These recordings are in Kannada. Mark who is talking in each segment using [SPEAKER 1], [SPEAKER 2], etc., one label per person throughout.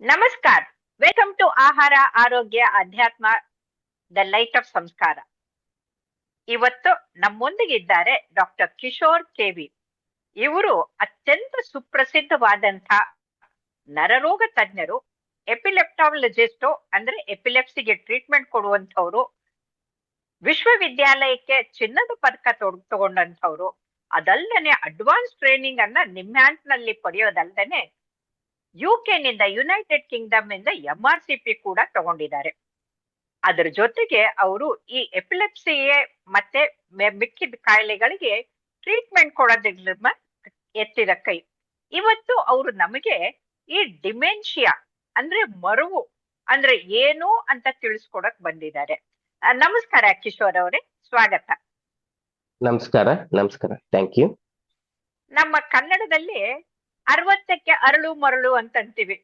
[SPEAKER 1] ನಮಸ್ಕಾರ. ವೆಲ್ಕಮ್ ಟು ಆಹಾರ ಆರೋಗ್ಯ ಅಧ್ಯಾತ್ಮ ದ ಲೈಟ್ ಆಫ್ ಸಂಸ್ಕಾರ. ಇವತ್ತು ನಮ್ಮೊಂದಿಗಿದ್ದಾರೆ ಡಾಕ್ಟರ್ ಕಿಶೋರ್ ಕೆವಿ. ಇವರು ಅತ್ಯಂತ ಸುಪ್ರಸಿದ್ಧವಾದಂಥ ನರರೋಗ ತಜ್ಞರು, ಎಪಿಲೆಪ್ಟಾಲಜಿಸ್ಟು ಅಂದ್ರೆ ಎಪಿಲೆಪ್ಸಿಗೆ ಟ್ರೀಟ್ಮೆಂಟ್ ಕೊಡುವಂಥವ್ರು, ವಿಶ್ವವಿದ್ಯಾಲಯಕ್ಕೆ ಚಿನ್ನದ ಪದಕ ತಗೊಂಡಂಥವ್ರು. ಅದಲ್ಲದೆ ಅಡ್ವಾನ್ಸ್ ಟ್ರೈನಿಂಗ್ ಅನ್ನ ನಿಮ್ಹ್ಯಾಂಟ್ನಲ್ಲಿ ಪಡೆಯೋದಲ್ಲದೆ ನಿಂದ ಯುನೈಟೆಡ್ ಕಿಂಗ್ಡಮ್ ಇಂದ MRCP ಕೂಡ ತಗೊಂಡಿದ್ದಾರೆ. ಅದರ ಜೊತೆಗೆ ಅವರು ಈ ಎಪಿಲೆಪ್ಸಿಗೆ ಮತ್ತೆ ಮಿಕ್ಕಿದ ಕಾಯಿಲೆಗಳಿಗೆ ಟ್ರೀಟ್ಮೆಂಟ್ ಕೊಡೋದ್ರ ಎತ್ತಿದ ಕೈ. ಇವತ್ತು ಅವರು ನಮಗೆ ಈ ಡಿಮೆನ್ಷಿಯಾ ಅಂದ್ರೆ ಮರುವು ಅಂದ್ರೆ ಏನು ಅಂತ ತಿಳಿಸ್ಕೊಡಕ್ ಬಂದಿದ್ದಾರೆ. ನಮಸ್ಕಾರ ಕಿಶೋರ್ ಅವರೇ, ಸ್ವಾಗತ.
[SPEAKER 2] ನಮಸ್ಕಾರ. ನಮಸ್ಕಾರ, ಥ್ಯಾಂಕ್ ಯು.
[SPEAKER 1] ನಮ್ಮ ಕನ್ನಡದಲ್ಲಿ 60ಕ್ಕೆ ಅರಳು ಮರಳು ಅಂತಂತೀವಿ.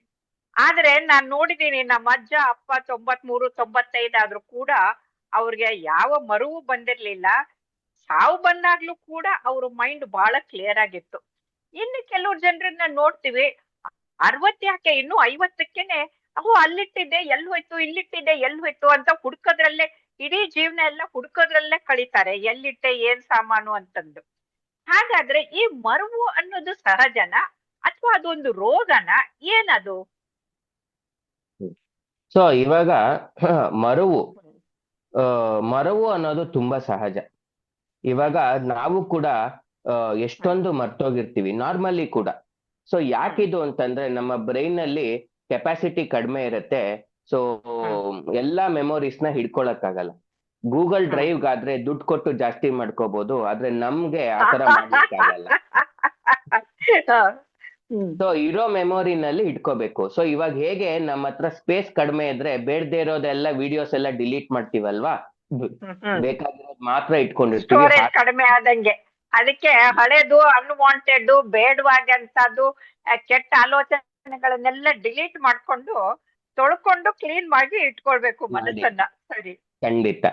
[SPEAKER 1] ಆದ್ರೆ ನಾನ್ ನೋಡಿದೀನಿ, ನಮ್ಮ ಅಜ್ಜ ಅಪ್ಪ 93, 95 ಆದ್ರೂ ಕೂಡ ಅವ್ರಿಗೆ ಯಾವ ಮರುವು ಬಂದಿರ್ಲಿಲ್ಲ. ಸಾವು ಬಂದಾಗ್ಲೂ ಕೂಡ ಅವ್ರ ಮೈಂಡ್ ಬಹಳ ಕ್ಲಿಯರ್ ಆಗಿತ್ತು. ಇನ್ನು ಕೆಲವ್ರು ಜನರನ್ನ ನೋಡ್ತೀವಿ, 60 ಯಾಕೆ ಇನ್ನು 50ಕ್ಕೇನೆ ಅಲ್ಲಿಟ್ಟಿದ್ದೆ ಎಲ್ಲಿ ಹೋಯ್ತು, ಇಲ್ಲಿಟ್ಟಿದ್ದೆ ಎಲ್ಲಿ ಹೋಯ್ತು ಅಂತ ಹುಡ್ಕೋದ್ರಲ್ಲೇ ಇಡೀ ಜೀವನ ಎಲ್ಲ ಹುಡ್ಕೋದ್ರಲ್ಲೇ ಕಳೀತಾರೆ, ಎಲ್ಲಿಟ್ಟೆ ಏನ್ ಸಾಮಾನು ಅಂತಂದು. ಹಾಗಾದ್ರೆ ಈ ಮರುವು ಅನ್ನೋದು ಸಹಜನ ಅಥವಾ ಅದೊಂದು ರೋಗನ? ಏನದು?
[SPEAKER 2] ಸೊ ಇವಾಗ ಮರುವು ಮರುವು ಅನ್ನೋದು ತುಂಬಾ ಸಹಜ. ಇವಾಗ ನಾವು ಕೂಡ ಎಷ್ಟೊಂದು ಮರ್ತೋಗಿರ್ತೀವಿ ನಾರ್ಮಲಿ ಕೂಡ. ಸೊ ಯಾಕಿದು ಅಂತಂದ್ರೆ ನಮ್ಮ ಬ್ರೈನ್ ನಲ್ಲಿ ಕೆಪಾಸಿಟಿ ಕಡಿಮೆ ಇರುತ್ತೆ. ಸೊ ಎಲ್ಲಾ ಮೆಮೊರೀಸ್ ನ ಹಿಡ್ಕೊಳಕ್ಕಾಗಲ್ಲ. ಗೂಗಲ್ ಡ್ರೈವ್ಗಾದ್ರೆ ದುಡ್ಡು ಕೊಟ್ಟು ಜಾಸ್ತಿ ಮಾಡ್ಕೋಬಹುದು, ಆದ್ರೆ ನಮ್ಗೆ ಆತರ ಮಾಡ್ಲಿಕ್ಕೆ ಆಗಲ್ಲ. ಸೊ ಇರೋ ಮೆಮೊರಿನಲ್ಲಿ ಇಟ್ಕೋಬೇಕು. ಸೊ ಇವಾಗ ಹೇಗೆ ನಮ್ಮ ಹತ್ರ ಸ್ಪೇಸ್ ಕಡಿಮೆ ಇದ್ರೆ ಬೇಡದೇ ಇರೋದೆಲ್ಲ ವಿಡಿಯೋಸ್ ಎಲ್ಲ ಡಿಲೀಟ್ ಮಾಡ್ತೀವಲ್ವಾ, ಬೇಕಾಗಿರೋದು ಮಾತ್ರ ಇಟ್ಕೊಂಡಿರ್ತೀವಿ.
[SPEAKER 1] ಕಡಿಮೆ ಆದಂಗೆ ಅದಕ್ಕೆ ಹಳೇದು, ಅನ್ವಾಂಟೆಡ್, ಬೇಡವಾಗಂತದ್ದು, ಕೆಟ್ಟ ಆಲೋಚನೆಗಳನ್ನೆಲ್ಲ ಡಿಲೀಟ್ ಮಾಡ್ಕೊಂಡು ತೊಳ್ಕೊಂಡು ಕ್ಲೀನ್ ಮಾಡಿ ಇಟ್ಕೊಳ್ಬೇಕು ಮನಸ್ಸನ್ನ. ಸರಿ,
[SPEAKER 2] ಖಂಡಿತ.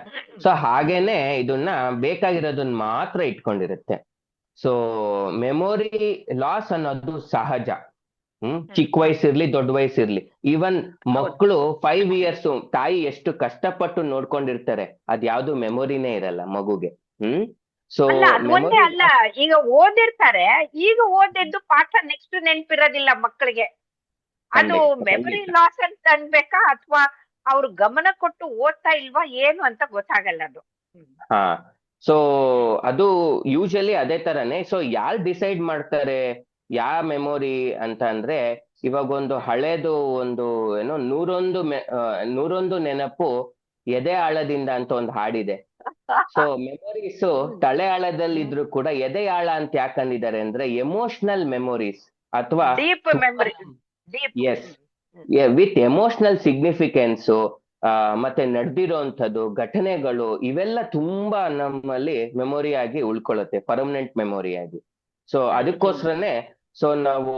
[SPEAKER 2] ಸೊ ಹಾಗೇನೆ ಇದನ್ನ ಬೇಕಾಗಿರೋದನ್ನ ಮಾತ್ರ ಇಟ್ಕೊಂಡಿರುತ್ತೆ. ಸೊ ಮೆಮೊರಿ ಲಾಸ್ ಅನ್ನೋದು ಸಹಜ. ಚಿಕ್ಕ ವಯಸ್ಸಿರ್ಲಿ ದೊಡ್ಡ ವಯಸ್ಸಿರ್ಲಿ, ಈವನ್ ಮಕ್ಕಳು 5 years ತಾಯಿ ಎಷ್ಟು ಕಷ್ಟಪಟ್ಟು ನೋಡ್ಕೊಂಡಿರ್ತಾರೆ, ಅದ್ಯಾವ್ದು ಮೆಮೊರಿನೇ ಇರಲ್ಲ ಮಗುಗೆ.
[SPEAKER 1] ಸೊ ಒಂದೇ ಅಲ್ಲ, ಈಗ ಓದಿರ್ತಾರೆ, ಈಗ ಓದಿದ್ದು ಪಾಠ ನೆಕ್ಸ್ಟ್ ನೆನ್ಪಿರೋದಿಲ್ಲ ಮಕ್ಕಳಿಗೆ. ಅದು ಮೆಮೊರಿ ಲಾಸ್ ಅಂತ ಅನ್ಬೇಕಾ ಅಥವಾ ಅವ್ರು ಗಮನ ಕೊಟ್ಟು ಓದ್ತಾ ಇಲ್ವಾ ಏನು ಅಂತ ಗೊತ್ತಾಗಲ್ಲ ಅದು.
[SPEAKER 2] ಹಾ, ಸೊ ಅದು ಯೂಶಲಿ ಅದೇ ತರನೇ. ಸೊ ಯಾರು ಡಿಸೈಡ್ ಮಾಡ್ತಾರೆ ಯಾವ ಮೆಮೊರಿ ಅಂತ ಅಂದ್ರೆ, ಇವಾಗ ಒಂದು ಹಳೇದು ಒಂದು ಏನೋ 101 ನೆನಪು ಎದೆ ಆಳದಿಂದ ಅಂತ ಒಂದು ಹಾಡಿದೆ. ಸೊ ಮೆಮೊರೀಸ್ ತಲೆ ಆಳದಲ್ಲಿದ್ರು ಕೂಡ ಎದೆ ಆಳ ಅಂತ ಯಾಕಂದಿದ್ದಾರೆ ಅಂದ್ರೆ ಎಮೋಷನಲ್ ಮೆಮೊರೀಸ್ ಅಥವಾ ಎಸ್ ವಿತ್ ಎಮೋಷನಲ್ ಸಿಗ್ನಿಫಿಕೆನ್ಸ್ ಮತ್ತೆ ನಡೆದಿರೋಂಥದ್ದು ಘಟನೆಗಳು ಇವೆಲ್ಲ ತುಂಬಾ ನಮ್ಮಲ್ಲಿ ಮೆಮೊರಿ ಆಗಿ ಉಳ್ಕೊಳ್ಳುತ್ತೆ, ಪರ್ಮನೆಂಟ್ ಮೆಮೊರಿ ಆಗಿ. ಸೊ ಅದಕ್ಕೋಸ್ಕರನೇ ಸೊ ನಾವು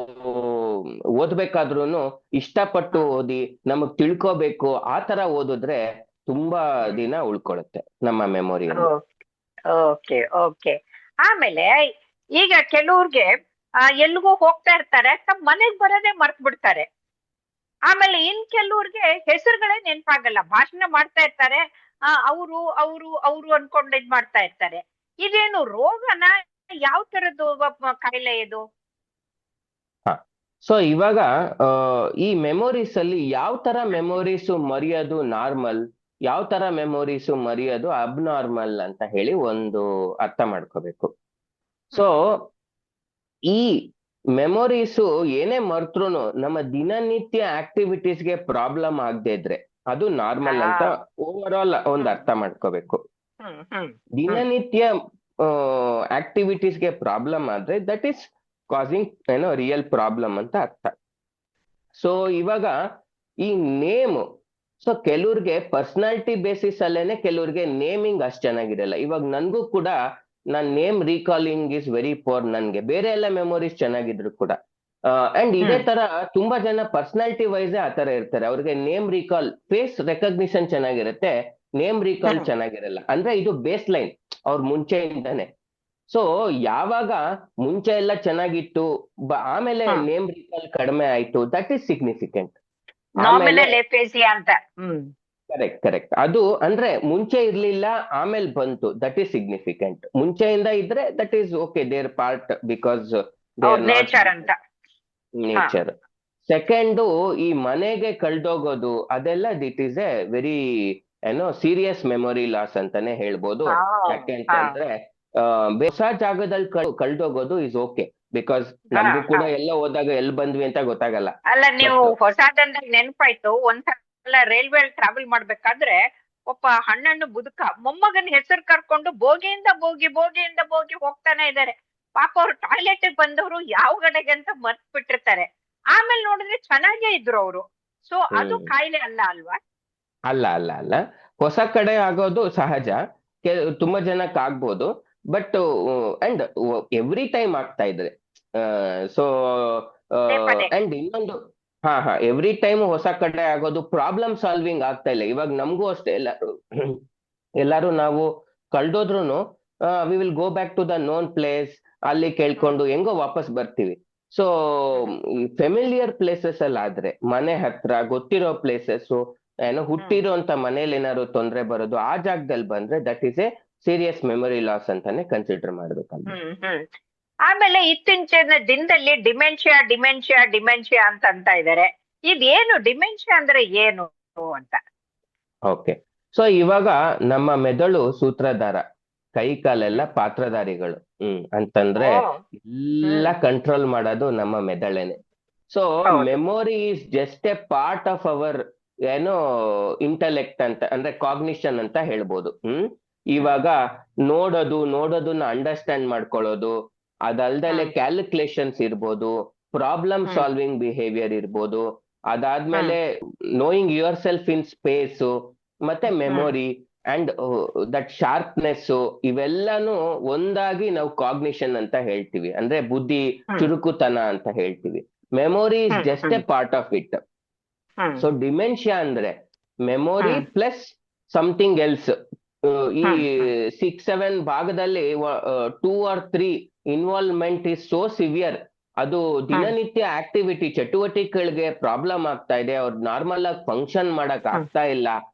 [SPEAKER 2] ಓದ್ಬೇಕಾದ್ರೂ ಇಷ್ಟಪಟ್ಟು ಓದಿ ನಮಗ್ ತಿಳ್ಕೋಬೇಕು ಆ ತರ ಓದಿದ್ರೆ ತುಂಬಾ ದಿನ ಉಳ್ಕೊಳ್ಳುತ್ತೆ ನಮ್ಮ ಮೆಮೊರಿ.
[SPEAKER 1] Okay okay. ಆಮೇಲೆ ಈಗ ಕೆಲವ್ರಿಗೆ ಎಲ್ಗೂ ಹೋಗ್ತಾ ಇರ್ತಾರೆ, ತಮ್ಮ ಮನೆಗ್ ಬರೋದೇ ಮರ್ತ್ ಬಿಡ್ತಾರೆ. ಆಮೇಲೆ ಇನ್ ಕೆಲವ್ರಿಗೆ ಹೆಸರುಗಳೇ ನೆನಪಾಗಲ್ಲ, ಭಾಷಣ ಮಾಡ್ತಾ ಇರ್ತಾರೆ, ಅವರು ಅವರು ಅವರು ಅನ್ಕೊಂಡು ಇದ್ ಮಾಡ್ತಾ ಇರ್ತಾರೆ. ಇದೇನು ರೋಗನ? ಯಾವ ತರದ್ದು ಕಾಯಿಲೆ ಇದು?
[SPEAKER 2] ಸೊ ಇವಾಗ ಈ ಮೆಮೊರೀಸ್ ಅಲ್ಲಿ ಯಾವ ತರ ಮೆಮೊರೀಸ್ ಮರೆಯೋದು ನಾರ್ಮಲ್, ಯಾವ ತರ ಮೆಮೊರೀಸ್ ಮರೆಯೋದು ಅಬ್ನಾರ್ಮಲ್ ಅಂತ ಹೇಳಿ ಒಂದು ಅರ್ಥ ಮಾಡ್ಕೋಬೇಕು. ಸೊ ಈ ಮೆಮೊರೀಸು ಏನೇ ಮರ್ತರು ನಮ್ಮ ದಿನನಿತ್ಯ ಆಕ್ಟಿವಿಟೀಸ್ಗೆ ಪ್ರಾಬ್ಲಮ್ ಆಗದೆ ಇದ್ರೆ ಅದು ನಾರ್ಮಲ್ ಅಂತ ಓವರ್ ಆಲ್ ಒಂದು ಅರ್ಥ ಮಾಡ್ಕೋಬೇಕು. ದಿನನಿತ್ಯ ಆಕ್ಟಿವಿಟೀಸ್ಗೆ ಪ್ರಾಬ್ಲಮ್ ಆದ್ರೆ ದಟ್ ಈಸ್ ಕಾಸಿಂಗ್ ಏನೋ ರಿಯಲ್ ಪ್ರಾಬ್ಲಮ್ ಅಂತ ಅರ್ಥ. ಸೊ ಇವಾಗ ಈ ನೇಮ್, ಸೊ ಕೆಲವ್ರಿಗೆ ಪರ್ಸನಾಲಿಟಿ ಬೇಸಿಸ್ ಅಲ್ಲೇನೆ ಕೆಲವ್ರಿಗೆ ನೇಮಿಂಗ್ ಅಷ್ಟು ಚೆನ್ನಾಗಿರಲ್ಲ. ಇವಾಗ ನನ್ಗೂ ಕೂಡ ನಾನ್ name recalling is very poor. ನನ್ಗೆ ಬೇರೆ ಎಲ್ಲ ಮೆಮೊರೀಸ್ ಚೆನ್ನಾಗಿದ್ರು ಕೂಡ ಅಂಡ್ ಇದೇ ತರ ತುಂಬಾ ಜನ ಪರ್ಸನಾಲಿಟಿ ವೈಸ್ ಆ ತರ ಇರ್ತಾರೆ. ಅವ್ರಿಗೆ ನೇಮ್ ರೀಕಾಲ್, ಫೇಸ್ ರೆಕಗ್ನಿಷನ್ ಚೆನ್ನಾಗಿರುತ್ತೆ, ನೇಮ್ ರೀಕಾಲ್ ಚೆನ್ನಾಗಿರಲ್ಲ. ಅಂದ್ರೆ ಇದು ಬೇಸ್ ಲೈನ್ ಅವ್ರ ಮುಂಚೆಯಿಂದಾನೆ. ಸೊ ಯಾವಾಗ ಮುಂಚೆ ಎಲ್ಲ ಚೆನ್ನಾಗಿತ್ತು ಆಮೇಲೆ ನೇಮ್ ರೀಕಾಲ್ ಕಡಿಮೆ ಆಯ್ತು, ದಟ್ ಈಸ್ ಸಿಗ್ನಿಫಿಕೆಂಟ್. ಆಮೇಲೆ
[SPEAKER 1] ನಾಮಿನಲ್ ಎಫೇಸಿಯಾ ಅಂತ.
[SPEAKER 2] ಕರೆಕ್ಟ್ ಅದು ಅಂದ್ರೆ ಮುಂಚೆ ಇರ್ಲಿಲ್ಲ, ಆಮೇಲೆ ಬಂತು, ದಟ್ ಈಸ್ ಸಿಗ್ನಿಫಿಕೆಂಟ್. ಮುಂಚೆಯಿಂದ ಇದ್ರೆ that is okay, there part, because they
[SPEAKER 1] ಅವ್ರ
[SPEAKER 2] ಆರ್ ನಾಟ್
[SPEAKER 1] ನೇಚರ್ ಅಂತ. ಹಾ.
[SPEAKER 2] ನೇಚರ್. ಸೆಕೆಂಡು, ಈ ಮನೆಗೆ ಕಳ್ದೋಗೋದು ಅದೆಲ್ಲ this is a very serious memory loss ಅಂತಾನೆ ಹೇಳ್ಬೋದು.
[SPEAKER 1] ಹಾ.
[SPEAKER 2] ಯಾಕೆ
[SPEAKER 1] ಹಾ.
[SPEAKER 2] ಅಂತಂದ್ರೆ ಹೊಸ ಜಾಗದಲ್ಲಿ ಕಳ್ದೋಗೋದು ಇಸ್ ಓಕೆ, ಬಿಕಾಸ್
[SPEAKER 1] ಹಾ.
[SPEAKER 2] ನಮಗೂ ಕೂಡ
[SPEAKER 1] ಹಾ.
[SPEAKER 2] ಎಲ್ಲ ಹೋದಾಗ ಎಲ್ಲಿ ಬಂದ್ವಿ ಅಂತ ಗೊತ್ತಾಗಲ್ಲ.
[SPEAKER 1] ಅಲ್ಲ, ನೀವು
[SPEAKER 2] ಬಟ್
[SPEAKER 1] ಹೊಸದಂದಾಗ ನೆನ್ಪಾಯ್ತು, ಒಂದ್ಸಲ ರೈಲ್ವೆ ಟ್ರಾವೆಲ್ ಮಾಡ್ಬೇಕಾದ್ರೆ ಒಬ್ಬ ಹಣ್ಣನ್ನು ಬುದುಕ ಮೊಮ್ಮಗನ ಹೆಸರು ಕರ್ಕೊಂಡು ಬೋಗಿಯಿಂದ ಬೋಗಿ ಹೋಗ್ತಾನೆ ಇದ್ದಾರೆ. ಪಾಪ ಅವ್ರು ಟಾಯ್ಲೆಟ್ ಬಂದವರು ಯಾವ ಕಡೆಗೆ ಅಂತ ಮರ್ತ್ ಬಿಟ್ಟಿರ್ತಾರೆ. ಆಮೇಲೆ ನೋಡಿದ್ರೆ ಚೆನ್ನಾಗೇ ಇದ್ರು ಅವರು. ಸೊ ಅದು ಕಾಯಿಲೆ ಅಲ್ಲ ಅಲ್ವಾ?
[SPEAKER 2] ಅಲ್ಲ, ಹೊಸ ಕಡೆ ಆಗೋದು ಸಹಜ, ತುಂಬಾ ಜನಕ್ಕೆ ಆಗ್ಬೋದು. ಬಟ್ ಅಂಡ್ ಎವ್ರಿ ಟೈಮ್ ಆಗ್ತಾ ಇದ್ರೆ, ಸೊ
[SPEAKER 1] ಪದೇ ಪದೇ.
[SPEAKER 2] ಅಂಡ್ ಇನ್ನೊಂದು, ಹಾ ಎವ್ರಿ ಟೈಮ್ ಹೊಸ ಕಡೆ ಆಗೋದು ಪ್ರಾಬ್ಲಮ್ ಸಾಲ್ವಿಂಗ್ ಆಗ್ತಾ ಇಲ್ಲ. ಇವಾಗ ನಮಗೂ ಅಷ್ಟೇ, ಎಲ್ಲಾರು ನಾವು ಕಳ್ದೋದ್ರು we will go back to the known place, ಅಲ್ಲಿ ಕೇಳ್ಕೊಂಡು ಹೆಂಗೋ ವಾಪಸ್ ಬರ್ತೀವಿ. ಸೊ ಫೆಮಿಲಿಯರ್ ಪ್ಲೇಸಸ್ ಅಲ್ಲಿ ಆದ್ರೆ, ಮನೆ ಹತ್ರ ಗೊತ್ತಿರೋ ಪ್ಲೇಸಸ್, ಹುಟ್ಟಿರೋ ಅಂತ ಮನೇಲಿ ಏನಾದ್ರು ತೊಂದರೆ ಬರೋದು, ಆ ಜಾಗದಲ್ಲಿ ಬಂದ್ರೆ that is A serious memory loss ಅಂತಾನೆ ಕನ್ಸಿಡರ್ ಮಾಡ್ಬೇಕಲ್ಲ.
[SPEAKER 1] ಆಮೇಲೆ ಇತ್ತೀಚಿನ ದಿನದಲ್ಲಿ ಡಿಮೆನ್ಷಿಯಾ ಅಂತ ಇದ್ದಾರೆ. ಇದೇನು ಡಿಮೆನ್ಷಿಯಾ ಅಂದ್ರೆ ಏನು ಅಂತ?
[SPEAKER 2] ಓಕೆ, ಸೊ ಇವಾಗ ನಮ್ಮ ಮೆದುಳು ಸೂತ್ರಧಾರ, ಕೈ ಕಾಲೆಲ್ಲ ಪಾತ್ರಧಾರಿಗಳು. ಅಂತಂದ್ರೆ ಎಲ್ಲ ಕಂಟ್ರೋಲ್ ಮಾಡೋದು ನಮ್ಮ ಮೆದುಳೇನೆ. So memory is just a part of our intellect ಅಂತ, ಅಂದ್ರೆ ಕಾಗ್ನಿಷನ್ ಅಂತ ಹೇಳ್ಬೋದು. ಇವಾಗ ನೋಡೋದನ್ನ ಅಂಡರ್ಸ್ಟ್ಯಾಂಡ್ ಮಾಡ್ಕೊಳ್ಳೋದು, ಅದಲ್ದಲೆ ಕ್ಯಾಲ್ಕುಲೇಷನ್ಸ್ ಇರ್ಬೋದು, ಪ್ರಾಬ್ಲಮ್ ಸಾಲ್ವಿಂಗ್ ಬಿಹೇವಿಯರ್ ಇರ್ಬೋದು, ಅದಾದ್ಮೇಲೆ knowing yourself in space, ಮತ್ತೆ ಮೆಮೊರಿ ಅಂಡ್ ದಟ್ ಶಾರ್ಪ್ನೆಸ್, ಇವೆಲ್ಲಾನು ಒಂದಾಗಿ ನಾವು ಕಾಗ್ನಿಷನ್ ಅಂತ ಹೇಳ್ತೀವಿ, ಅಂದ್ರೆ ಬುದ್ಧಿ ಚುರುಕುತನ ಅಂತ ಹೇಳ್ತೀವಿ. Memory is just a part of it. So dementia ಅಂದ್ರೆ ಮೆಮೊರಿ ಪ್ಲಸ್ ಸಮಥಿಂಗ್ ಎಲ್ಸ್. ಈ 6-7 ಭಾಗದಲ್ಲಿ 2 or 3 involvement is so severe. ಅದು ದಿನನಿತ್ಯ ಆಕ್ಟಿವಿಟಿ ಚಟುವಟಿಕೆಗಳಿಗೆ ಪ್ರಾಬ್ಲಮ್ ಆಗ್ತಾ ಇದೆ, ಅವ್ರು ನಾರ್ಮಲ್ ಆಗಿ ಫಂಕ್ಷನ್ ಮಾಡಕ್ ಆಗ್ತಾ ಇಲ್ಲ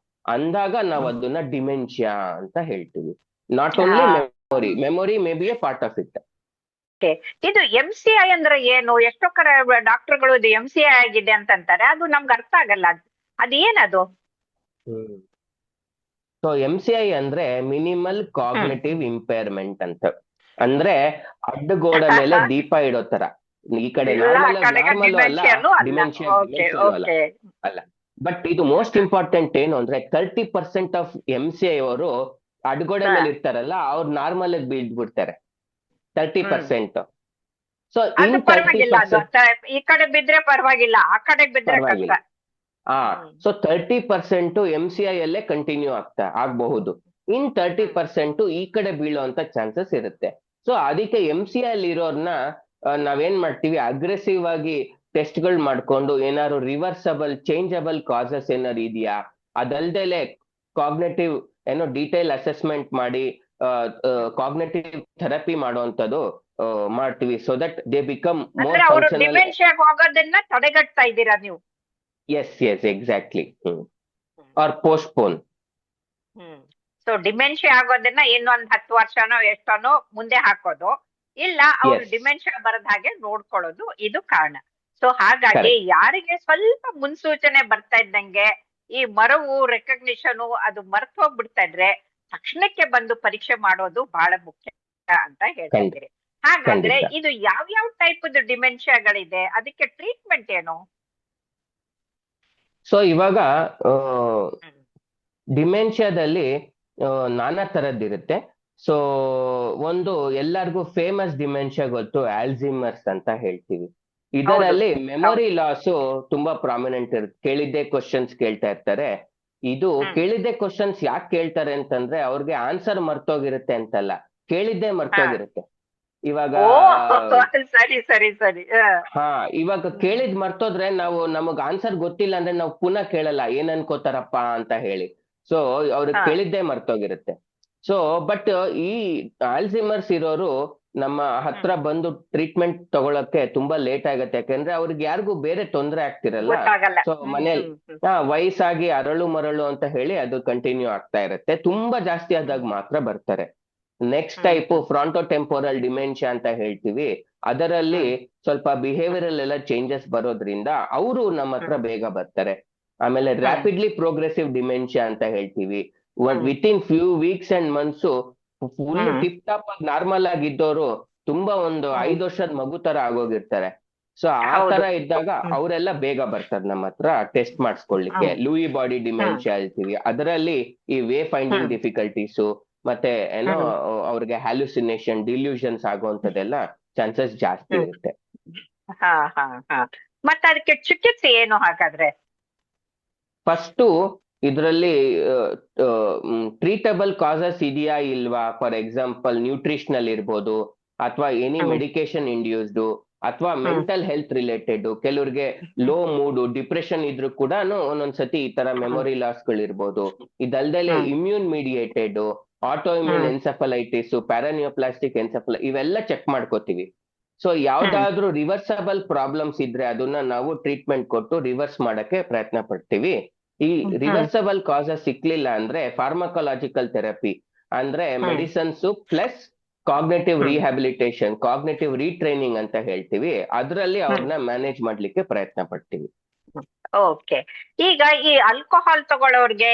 [SPEAKER 2] ಅಂದಾಗ ನಾವು ಅದನ್ನ ಡಿಮೆನ್ಷಿಯಾ ಅಂತ ಹೇಳ್ತೀವಿ. Not only memory may be A part of it.
[SPEAKER 1] ಇದು MCI ಅಂದ್ರೆ ಏನು? ಎಷ್ಟೋ ಕಡೆ ಡಾಕ್ಟರ್ಗಳು ಇದು MCI ಆಗಿದೆ ಅಂತಂತಾರೆ, ಅದು ನಮ್ಗೆ ಅರ್ಥ ಆಗಲ್ಲ. ಅದೇನದು?
[SPEAKER 2] ಸೊ MCI ಅಂದ್ರೆ ಮಿನಿಮಲ್ ಕಾಗ್ನಿಟಿವ್ ಇಂಪೇರ್ಮೆಂಟ್ ಅಂತ. ಅಂದ್ರೆ ಅಡ್ಡಗೋಡ ಮೇಲೆ ದೀಪ ಇಡೋ ತರ, ಈ ಕಡೆ ಡಿಮೆನ್ಷಿಯಾ ಅಲ್ಲ. ಬಟ್ ಇದು ಮೋಸ್ಟ್ ಇಂಪಾರ್ಟೆಂಟ್ ಏನು ಅಂದ್ರೆ 30% ಆಫ್ MCI ಅವರು ಅಡ್ಗೋಡೆ ಮೇಲೆ ಇರ್ತಾರಲ್ಲ, ಅವ್ರು ನಾರ್ಮಲ್ ಆಗಿ ಬೀಳ್ಬಿಡ್ತಾರೆ 30%. ಸೊ ಇನ್ 30%
[SPEAKER 1] ಈ ಕಡೆ ಬಿದ್ರೆ ಪರವಾಗಿಲ್ಲ, ಆ ಕಡೆ ಬಿದ್ರೆ ಕಷ್ಟ.
[SPEAKER 2] ಸೊ 30% MCI ಅಲ್ಲೇ ಕಂಟಿನ್ಯೂ ಆಗಬಹುದು. ಇನ್ 30% ಈ ಕಡೆ ಬೀಳುವಂತ ಚಾನ್ಸಸ್ ಇರುತ್ತೆ. ಸೊ ಅದಕ್ಕೆ MCI ಅಲ್ಲಿ ಇರೋರ್ನ ನಾವೇನ್ ಮಾಡ್ತೀವಿ, ಅಗ್ರೆಸಿವ್ ಆಗಿ ಟೆಸ್ಟ್ಗಳು ಮಾಡ್ಕೊಂಡು ಏನಾದ್ರು ರಿವರ್ಸಬಲ್ ಚೇಂಜಬಲ್ ಕಾಸಸ್ ಏನಾದ್ರು ಇದೆಯಾ, ಅದಲ್ದಲೆ ಕಾಗ್ನೇಟಿವ್ ಡೀಟೇಲ್ ಅಸೆಸ್ಮೆಂಟ್ ಮಾಡಿ ಕಾಗ್ನೇಟಿವ್ ಥೆರಪಿ ಮಾಡುವಂತದ್ದು ಮಾಡ್ತೀವಿ. So that they become more functional.
[SPEAKER 1] ಡಿಮೆನ್ಷಿಯಾಗೆ ಹೋಗೋದನ್ನ ತಡೆಗಟ್ತಾ ಇದ್ದೀರಾ ನೀವು?
[SPEAKER 2] Yes exactly. Or postpone.
[SPEAKER 1] So dementia ಆಗೋದನ್ನ ಇನ್ನೊಂದ್ 10 ವರ್ಷನೋ ಎಷ್ಟೋನೋ ಮುಂದೆ ಹಾಕೋದು, ಇಲ್ಲ ಅವ್ರು ಡಿಮೆನ್ಷಿಯಾ ಬರದ ಹಾಗೆ ನೋಡ್ಕೊಳ್ಳೋದು, ಇದು ಕಾರಣ. ಸೊ ಹಾಗಾಗಿ ಯಾರಿಗೆ ಸ್ವಲ್ಪ ಮುನ್ಸೂಚನೆ ಬರ್ತಾ ಇದ್ದಂಗೆ ಈ ಮರವು ರೆಕಗ್ನಿಷನ್ ಅದು ಮರ್ತು ಹೋಗ್ಬಿಡ್ತಾ ಇದ್ರೆ ತಕ್ಷಣಕ್ಕೆ ಬಂದು ಪರೀಕ್ಷೆ ಮಾಡೋದು ಬಹಳ ಮುಖ್ಯ ಅಂತ ಹೇಳ್ತಾ ಇದ್ದೀರಿ. ಹಾಗಾದ್ರೆ ಇದು ಯಾವ ಟೈಪ್ ಡಿಮೆನ್ಷಿಯಾಗಳಿದೆ, ಅದಕ್ಕೆ ಟ್ರೀಟ್ಮೆಂಟ್ ಏನು?
[SPEAKER 2] ಸೊ ಇವಾಗ ಡಿಮೆನ್ಷಿಯಾದಲ್ಲಿ ನಾನಾ ತರದ್ದಿರುತ್ತೆ. ಸೊ ಒಂದು ಎಲ್ಲರಿಗೂ ಫೇಮಸ್ ಡಿಮೆನ್ಷಿಯಾ ಗೊತ್ತು, ಆಲ್ಝೀಮರ್ಸ್ ಅಂತ ಹೇಳ್ತೀವಿ. ಇದರಲ್ಲಿ ಮೆಮೊರಿ ಲಾಸ್ ತುಂಬಾ ಪ್ರಾಮಿನೆಂಟ್ ಇರುತ್ತೆ. ಕೇಳಿದ್ದೆ ಕ್ವಶನ್ಸ್ ಕೇಳ್ತಾ ಇರ್ತಾರೆ. ಇದು ಕೇಳಿದ್ದೆ ಕ್ವಶನ್ಸ್ ಯಾಕೆ ಕೇಳ್ತಾರೆ ಅಂತಂದ್ರೆ ಅವ್ರಿಗೆ ಆನ್ಸರ್ ಮರ್ತೋಗಿರುತ್ತೆ ಅಂತಲ್ಲ, ಕೇಳಿದ್ದೆ ಮರ್ತೋಗಿರುತ್ತೆ. ಇವಾಗ ಇವಾಗ ಕೇಳಿದ್ ಮರ್ತೋದ್ರೆ ನಮಗ್ ಆನ್ಸರ್ ಗೊತ್ತಿಲ್ಲ ಅಂದ್ರೆ ನಾವು ಪುನಃ ಕೇಳಲ್ಲ, ಏನ್ ಅನ್ಕೋತಾರಪ್ಪ ಅಂತ ಹೇಳಿ. ಸೊ ಅವ್ರಿಗೆ ಕೇಳಿದ್ದೇ ಮರ್ತೋಗಿರುತ್ತೆ. ಸೊ ಬಟ್ ಈ ಆಲ್ಝೀಮರ್ಸ್ ಇರೋರು ನಮ್ಮ ಹತ್ರ ಬಂದು ಟ್ರೀಟ್ಮೆಂಟ್ ತಗೊಳಕ್ಕೆ ತುಂಬಾ ಲೇಟ್ ಆಗತ್ತೆ, ಯಾಕಂದ್ರೆ ಅವ್ರಿಗೆ ಯಾರಿಗೂ ಬೇರೆ ತೊಂದರೆ ಆಗ್ತಿರಲ್ಲ.
[SPEAKER 1] ಗೊತ್ತಾಗಲ್ಲ.
[SPEAKER 2] ಸೊ ಮನೇಲಿ ವಯಸ್ಸಾಗಿ ಅರಳು ಮರಳು ಅಂತ ಹೇಳಿ ಅದು ಕಂಟಿನ್ಯೂ ಆಗ್ತಾ ಇರುತ್ತೆ. ತುಂಬಾ ಜಾಸ್ತಿ ಆದಾಗ ಮಾತ್ರ ಬರ್ತಾರೆ. ನೆಕ್ಸ್ಟ್ ಟೈಪ್ ಫ್ರಾಂಟೋ ಟೆಂಪೋರಲ್ ಡಿಮೆನ್ಷಿಯಾ ಅಂತ ಹೇಳ್ತೀವಿ. ಅದರಲ್ಲಿ ಸ್ವಲ್ಪ ಬಿಹೇವಿಯರಲ್ ಎಲ್ಲ ಚೇಂಜಸ್ ಬರೋದ್ರಿಂದ ಅವರು ನಮ್ಮ ಹತ್ರ ಬೇಗ ಬರ್ತಾರೆ. ಆಮೇಲೆ ರ್ಯಾಪಿಡ್ಲಿ ಪ್ರೋಗ್ರೆಸಿವ್ ಡಿಮೆನ್ಷಿಯಾ ಅಂತ ಹೇಳ್ತೀವಿ. Within few weeks and months full tip top ಆಗಿ ನಾರ್ಮಲ್ ಆಗಿದ್ದವರು ತುಂಬಾ ಒಂದು 5 ವರ್ಷದ ಮಗು ತರ ಆಗೋಗಿರ್ತಾರೆ. ಸೊ ಆ ತರ ಇದ್ದಾಗ ಅವರೆಲ್ಲ ಬೇಗ ಬರ್ತಾರೆ ನಮ್ಮ ಹತ್ರ ಟೆಸ್ಟ್ ಮಾಡಿಸ್ಕೊಳ್ಳಿಕ್ಕೆ. ಲೂಯಿ ಬಾಡಿ ಡಿಮೆನ್ಷಿಯಾ ಹೇಳ್ತೀವಿ. ಅದರಲ್ಲಿ ಈ ವೇ ಫೈಂಡಿಂಗ್ ಡಿಫಿಕಲ್ಟೀಸು ಮತ್ತೆ ಏನೋ ಅವ್ರಿಗೆ ಹ್ಯಾಲುಸಿನೇಷನ್ ಡಿಲ್ಯೂಷನ್ಸ್ ಆಗುವಂತದೆಲ್ಲ ಚಾನ್ಸಸ್ ಜಾಸ್ತಿ ಇರುತ್ತೆ.
[SPEAKER 1] ಮತ್ತೆ ಅದಕ್ಕೆ ಚಿಕಿತ್ಸೆ ಏನು ಹಾಗಾದ್ರೆ?
[SPEAKER 2] ಫಸ್ಟ್ ಇದರಲ್ಲಿ ಟ್ರೀಟಬಲ್ ಕಾಸಸ್ ಇದೆಯಾ ಇಲ್ವಾ? ಫಾರ್ ಎಕ್ಸಾಂಪಲ್ ನ್ಯೂಟ್ರಿಷನಲ್ ಇರ್ಬೋದು, ಅಥವಾ ಎನಿ ಮೆಡಿಕೇಶನ್ ಇಂಡ್ಯೂಸ್ಡ್, ಅಥವಾ ಮೆಂಟಲ್ ಹೆಲ್ತ್ ರಿಲೇಟೆಡ್. ಕೆಲವ್ರಿಗೆ ಲೋ ಮೂಡ್ ಡಿಪ್ರೆಷನ್ ಇದ್ರು ಕೂಡ ಒಂದೊಂದ್ಸತಿ ಈ ತರ ಮೆಮೊರಿ ಲಾಸ್ ಗಳಿರ್ಬೋದು. ಇದಲ್ದಲೆ immune mediated, autoimmune encephalitis, paraneoplastic ಇವೆಲ್ಲ ಚೆಕ್ ಮಾಡ್ಕೋತೀವಿ. ಸೊ ಯಾವ್ದಾದ್ರು ರಿವರ್ಸಬಲ್ ಪ್ರಾಬ್ಲಮ್ಸ್ ಇದ್ರೆ ಅದನ್ನ ನಾವು ಟ್ರೀಟ್ಮೆಂಟ್ ಕೊಟ್ಟು ರಿವರ್ಸ್ ಮಾಡಕ್ಕೆ ಪ್ರಯತ್ನ ಪಡ್ತೀವಿ. ಈ ರಿವರ್ಸಬಲ್ ಕಾಸಸ್ ಸಿಕ್ಲಿಲ್ಲ ಅಂದ್ರೆ ಫಾರ್ಮಕಾಲಜಿಕಲ್ ಥೆರಪಿ ಅಂದ್ರೆ medicines plus cognitive rehabilitation, cognitive retraining ಅಂತ ಹೇಳ್ತೀವಿ. ಅದರಲ್ಲಿ ಅವ್ರನ್ನ ಮ್ಯಾನೇಜ್ ಮಾಡ್ಲಿಕ್ಕೆ ಪ್ರಯತ್ನ ಪಡ್ತೀವಿ.
[SPEAKER 1] ಓಕೆ. ಈಗ ಈ ಆಲ್ಕೋಹಾಲ್ ತಗೊಳ್ಳೋರ್ಗೆ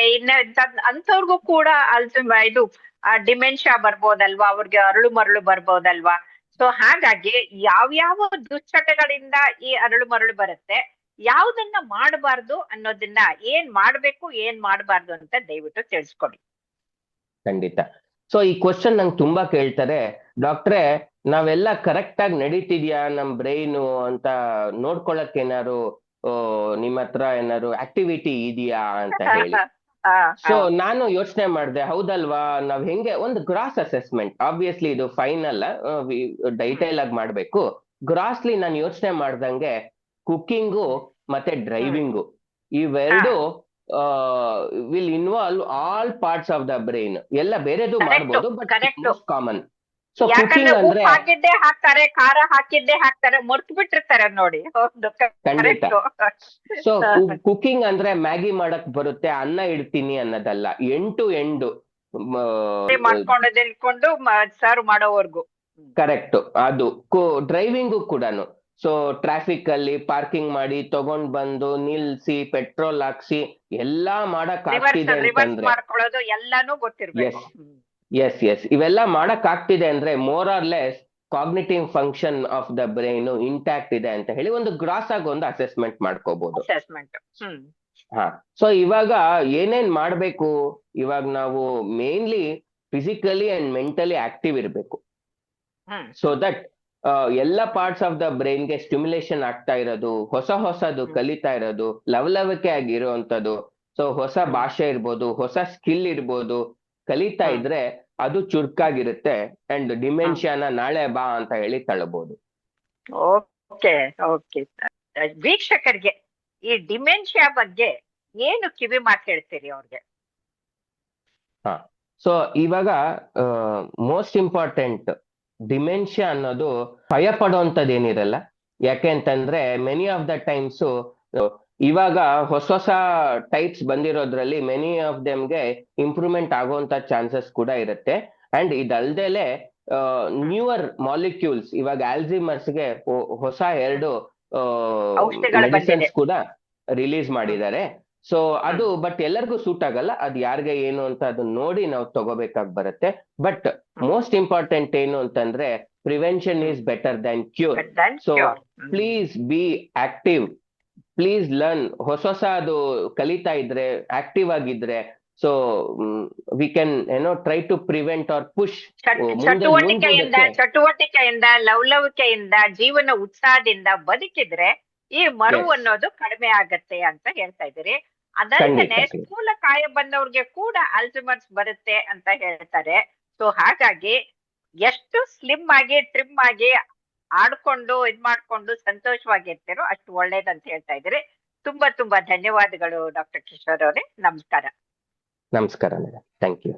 [SPEAKER 1] ಅಂತವ್ರಿಗೂ ಕೂಡ ಇದು ಡಿಮೆನ್ಷಿಯಾ ಬರ್ಬೋದಲ್ವಾ? ಅವ್ರಿಗೆ ಅರಳು ಮರಳು ಬರ್ಬೋದಲ್ವಾ? ಸೊ ಹಾಗಾಗಿ ಯಾವ್ಯಾವ ದುಶ್ಚಟಗಳಿಂದ ಈ ಅರಳು ಮರಳು ಬರುತ್ತೆ, ಯಾವ್ದನ್ನ ಮಾಡಬಾರ್ದು ಅನ್ನೋದನ್ನ, ಏನ್ ಮಾಡ್ಬೇಕು ಏನ್ ಮಾಡಬಾರ್ದು ಅಂತ ದಯವಿಟ್ಟು ತಿಳಿಸ್ಕೊಡಿ.
[SPEAKER 2] ಖಂಡಿತ. ಸೊ ಈ ಕ್ವಶನ್ ನಂಗೆ ತುಂಬಾ ಕೇಳ್ತಾರೆ, ಡಾಕ್ಟ್ರೆ ನಾವೆಲ್ಲ ಕರೆಕ್ಟ್ ಆಗಿ ನಡೀತಿದ್ಯಾ ನಮ್ ಬ್ರೈನು ಅಂತ ನೋಡ್ಕೊಳಕ್ ಏನಾರು ನಿಮ್ ಹತ್ರ ಏನಾರು ಆಕ್ಟಿವಿಟಿ ಇದೆಯಾ ಅಂತ ಹೇಳಿ. ಸೊ ನಾನು ಯೋಚನೆ ಮಾಡಿದೆ, ಹೌದಲ್ವಾ, ನಾವ್ ಹೆಂಗೆ ಒಂದು ಗ್ರಾಸ್ ಅಸೆಸ್ಮೆಂಟ್, ಆಬ್ವಿಯಸ್ಲಿ ಇದು ಫೈನಲ್ ಡೈಟೈಲ್ ಆಗಿ ಮಾಡ್ಬೇಕು. ಗ್ರಾಸ್ಲಿ ನಾನು ಯೋಚನೆ ಮಾಡ್ದಂಗೆ ಕುಕ್ಕಿಂಗು ಮತ್ತೆ ಡ್ರೈವಿಂಗು ಇವೆರಡು will involve all parts of the brain. ಎಲ್ಲ ಬೇರೆದು ಮಾಡ್ಬೋದು, but most common. So cooking ಅಂದ್ರೆ
[SPEAKER 1] ಹಾಕಿದ್ದೇ ಹಾಕ್ತಾರೆ, ಖಾರ ಹಾಕಿದ್ದೇ ಹಾಕ್ತಾರೆ, ಮರ್ತು ಬಿಟ್ಟಿರ್ತಾರೆ ನೋಡಿ.
[SPEAKER 2] ಖಂಡಿತ. ಸೊ ಕುಕಿಂಗ್ ಅಂದ್ರೆ ಮ್ಯಾಗಿ ಮಾಡಕ್ ಬರುತ್ತೆ, ಅನ್ನ ಇಡ್ತೀನಿ ಅನ್ನೋದಲ್ಲ, ಎಂಟು ಎಂಡು
[SPEAKER 1] ಮಾಡ್ಕೊಂಡು ಸರ್ವ್ ಮಾಡೋವರ್ಗು.
[SPEAKER 2] ಕರೆಕ್ಟ್. ಅದು ಡ್ರೈವಿಂಗು ಕೂಡನು. ಸೊ ಟ್ರಾಫಿಕ್ ಅಲ್ಲಿ ಪಾರ್ಕಿಂಗ್ ಮಾಡಿ ತಗೊಂಡ್ ಬಂದು ನಿಲ್ಸಿ ಪೆಟ್ರೋಲ್ ಹಾಕ್ಸಿ ಎಲ್ಲಾ ಮಾಡಕ್ ಆಗ್ತಿದೆ ಅಂತಂದ್ರೆ, ಎಸ್ ಎಸ್ ಇವೆಲ್ಲ ಮಾಡಕ್ ಆಗ್ತಿದೆ ಅಂದ್ರೆ more or less cognitive function of the brain intact ಇದೆ ಅಂತ ಹೇಳಿ ಒಂದು ಗ್ರಾಸ್ ಆಗಿ ಒಂದು ಅಸೆಸ್ಮೆಂಟ್ ಮಾಡ್ಕೋಬಹುದು. ಸೊ ಇವಾಗ ಏನೇನ್ ಮಾಡ್ಬೇಕು? ಇವಾಗ ನಾವು mainly physically and mentally active ಇರಬೇಕು. ಸೊ ದಟ್ ಎಲ್ಲ ಪಾರ್ಟ್ಸ್ ಆಫ್ ದ ಬ್ರೈನ್ಗೆ ಸ್ಟಿಮ್ಯುಲೇಷನ್ ಆಗ್ತಾ ಇರೋದು, ಹೊಸ ಹೊಸದು ಕಲಿತಾ ಇರೋದು, ಲವಲವಿಕೆ ಆಗಿರುವಂತದ್ದು. ಸೊ ಹೊಸ ಭಾಷೆ ಇರ್ಬೋದು, ಹೊಸ ಸ್ಕಿಲ್ ಇರ್ಬೋದು, ಕಲಿತಾ ಇದ್ರೆ ಅದು ಚುರುಕಾಗಿರುತ್ತೆ ಅಂಡ್ ಡಿಮೆನ್ಷಿಯಾನ ನಾಳೆ ಬಾ ಅಂತ ಹೇಳಿ ತಳ್ಳಬಹುದು.
[SPEAKER 1] Okay okay. ವೀಕ್ಷಕರಿಗೆ ಈ ಡಿಮೆನ್ಷಿಯಾ ಬಗ್ಗೆ ಏನು ಕಿವಿ ಮಾತು ಹೇಳ್ತೀರಿ ಅವ್ರಿಗೆ?
[SPEAKER 2] ಸೊ ಇವಾಗ ಮೋಸ್ಟ್ ಇಂಪಾರ್ಟೆಂಟ್, ಡಿಮೆನ್ಷಿಯಾ ಅನ್ನೋದು ಭಯ ಪಡುವಂತದ್ದು ಏನಿರಲ್ಲ. ಯಾಕೆ ಅಂತಂದ್ರೆ ಮೆನಿ ಆಫ್ ದ ಟೈಮ್ಸ್ ಇವಾಗ ಹೊಸ ಹೊಸ ಟೈಪ್ಸ್ ಬಂದಿರೋದ್ರಲ್ಲಿ ಮೆನಿ ಆಫ್ ದೆಮ್ಗೆ ಇಂಪ್ರೂವ್ಮೆಂಟ್ ಆಗುವಂತ ಚಾನ್ಸಸ್ ಕೂಡ ಇರುತ್ತೆ. ಅಂಡ್ ಇದಲ್ದೇಲೆ ನ್ಯೂವರ್ ಮಾಲಿಕ್ಯೂಲ್ಸ್, ಇವಾಗ ಆಲ್ಝೀಮರ್ಸ್ಗೆ ಹೊಸ 2 ಮೆಡಿಸಿನ್ಸ್ ಕೂಡ ರಿಲೀಸ್ ಮಾಡಿದ್ದಾರೆ. ಸೊ ಅದು ಬಟ್ ಎಲ್ಲರಿಗೂ ಸೂಟ್ ಆಗಲ್ಲ, ಅದು ಯಾರಿಗೆ ಏನು ಅಂತ ಅದನ್ನ ನೋಡಿ ನಾವು ತಗೋಬೇಕಾಗಿ ಬರುತ್ತೆ. ಬಟ್ ಮೋಸ್ಟ್ ಇಂಪಾರ್ಟೆಂಟ್ ಏನು ಅಂತಂದ್ರೆ prevention is better than cure. So please be active, please learn. ಹೊಸ ಅದು ಕಲಿತಾ ಇದ್ರೆ, ಆಕ್ಟಿವ್ ಆಗಿದ್ರೆ, so we can try to prevent or push.
[SPEAKER 1] ಚಟುವಟಿಕೆಯಿಂದ ಲವಲವಿಕೆಯಿಂದ ಜೀವನ ಉತ್ಸಾಹದಿಂದ ಬದುಕಿದ್ರೆ ಈ ಮರು ಅನ್ನೋದು ಕಡಿಮೆ ಆಗತ್ತೆ ಅಂತ ಹೇಳ್ತಾ ಇದ್ದೀರಿ. ಅದಲ್ಲದೆ ಸ್ಥೂಲ ಕಾಯ ಬಂದವ್ರಿಗೆ ಕೂಡ ಆಲ್ಝೀಮರ್ಸ್ ಬರುತ್ತೆ ಅಂತ ಹೇಳ್ತಾರೆ. ಸೊ ಹಾಗಾಗಿ ಎಷ್ಟು ಸ್ಲಿಮ್ ಆಗಿ ಟ್ರಿಮ್ ಆಗಿ ಆಡ್ಕೊಂಡು ಮಾಡ್ಕೊಂಡು ಸಂತೋಷವಾಗಿರ್ತೀರೋ ಅಷ್ಟು ಒಳ್ಳೇದಂತ ಹೇಳ್ತಾ ಇದ್ದೀರಿ. ತುಂಬಾ ತುಂಬಾ ಧನ್ಯವಾದಗಳು ಡಾಕ್ಟರ್ ಕಿಶೋರ್ ಅವರೇ. ನಮಸ್ಕಾರ.
[SPEAKER 2] ನಮಸ್ಕಾರ ಮೇಡಮ್. Thank you.